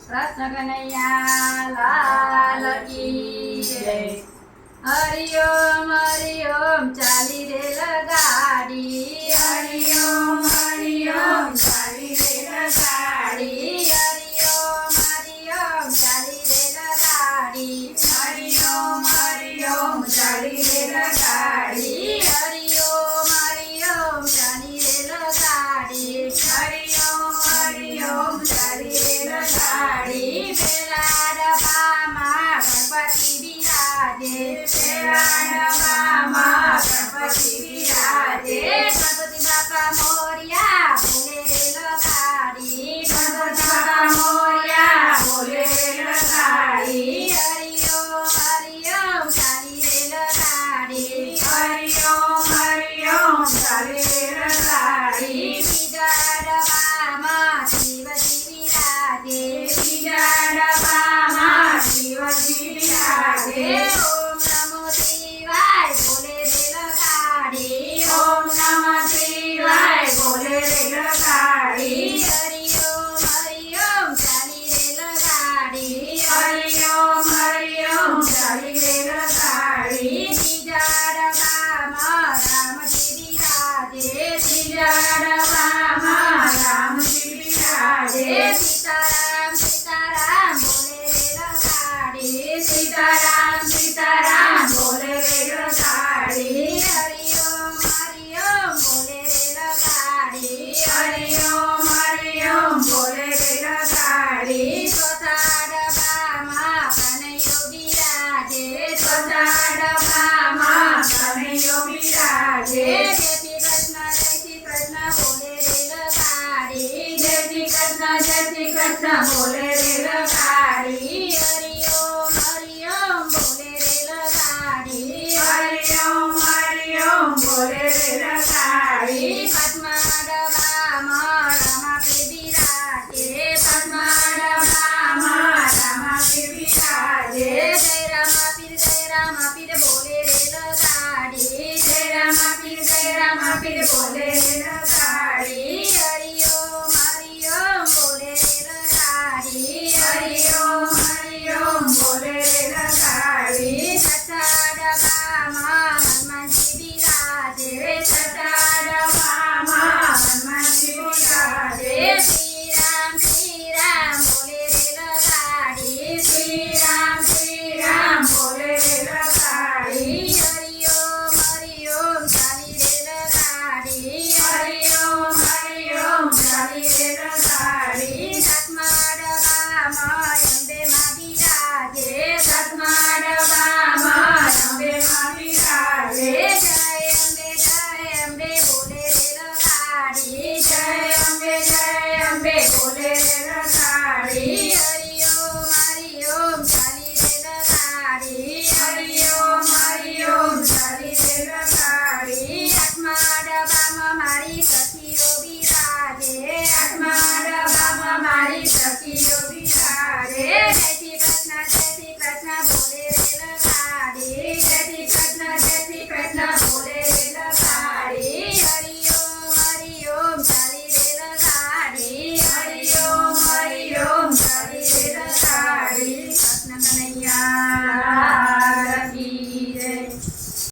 कृष्ण कन्हैया लाल की जय। हरि ओम चाली रेल गाड़ी, हरि ओम चाली रेल गाड़ी, हरि ओम चाली रेल गाड़ी, हरि ओम चाली रेल गाड़ी, हरि ओम चाली रेल गाड़ी, हरि ओम चाली रेल गाड़ी। पेला डब्बामा गणपति बिराजे, पेला डब्बामा गणपति बिराजे। गणपति बाप्पा मोरया बोले रेल गाड़ी, गणपति बाप्पा मोरया बोले रेल गाड़ी। हरि ओम चाली रेल गाड़ी, हरि ओम चाली रेल गाड़ी। बीजा डब्बामा शिवजी बिराजे, बीजा डब्बामा शिवजी बिराजे। ओम नमो शिवाय बोले रेल गाड़ी, ओम नमः शिवाय बोले रेल गाड़ी। हरि ओम चाली रेल गाड़ी, हरि ओम चाली रेल गाड़ी। तीजा डब्बामा रामजी बिराजे, तीजा डब्बामा रामजी बिराजे। सीताराम बोले रेल गाड़ी, सीताराम बोले रेल गाड़ी। हरि ओम बोले रेल गाड़ी, हरि ओम बोले रेल गाड़ी। चौथा डब्बामा कन्हैयो बिराजे, चौथा डब्बामा कन्हैयो बिराजे। जय श्री कृष्ण बोले रेल गाड़ी, जय श्री कृष्ण बोले रेल गाड़ी। हरि ओम बोले रेल गाड़ी, हरि ओम बोले रेल गाड़ी। पद्मा डब्बामा रमा पे बिराजे, पद्मा डब्बामा रमा पे बिराजे। जय राम पीर बोले रेल गाड़ी, जय राम पीर बोले रेल गाड़ी। हरि ओम बोले रेल गाड़ी, हरि ओम बोले रेल गाड़ी। छठा डब्बामा हनुमान जी बिराजे, छठा डब्बामा हनुमान जी बिराजे। श्री राम बोले रेल गाड़ी, श्री राम बोले रेल गाड़ी। हरि ओम चाली रेल गाड़ी, हरि ओम चाली रेल गाड़ी। सातमा डब्बामा अंबे मां बिराजे, सातमा डब्बामा अंबे मां बिराजे। जय अंबे बोले रेल गाड़ी, जय अंबे बोले रेल गाड़ी। हरि ओम चाली रेल गाड़ी, हरि ओम चाली रेल गाड़ी। आठमा डब्बामा मारी सखीओ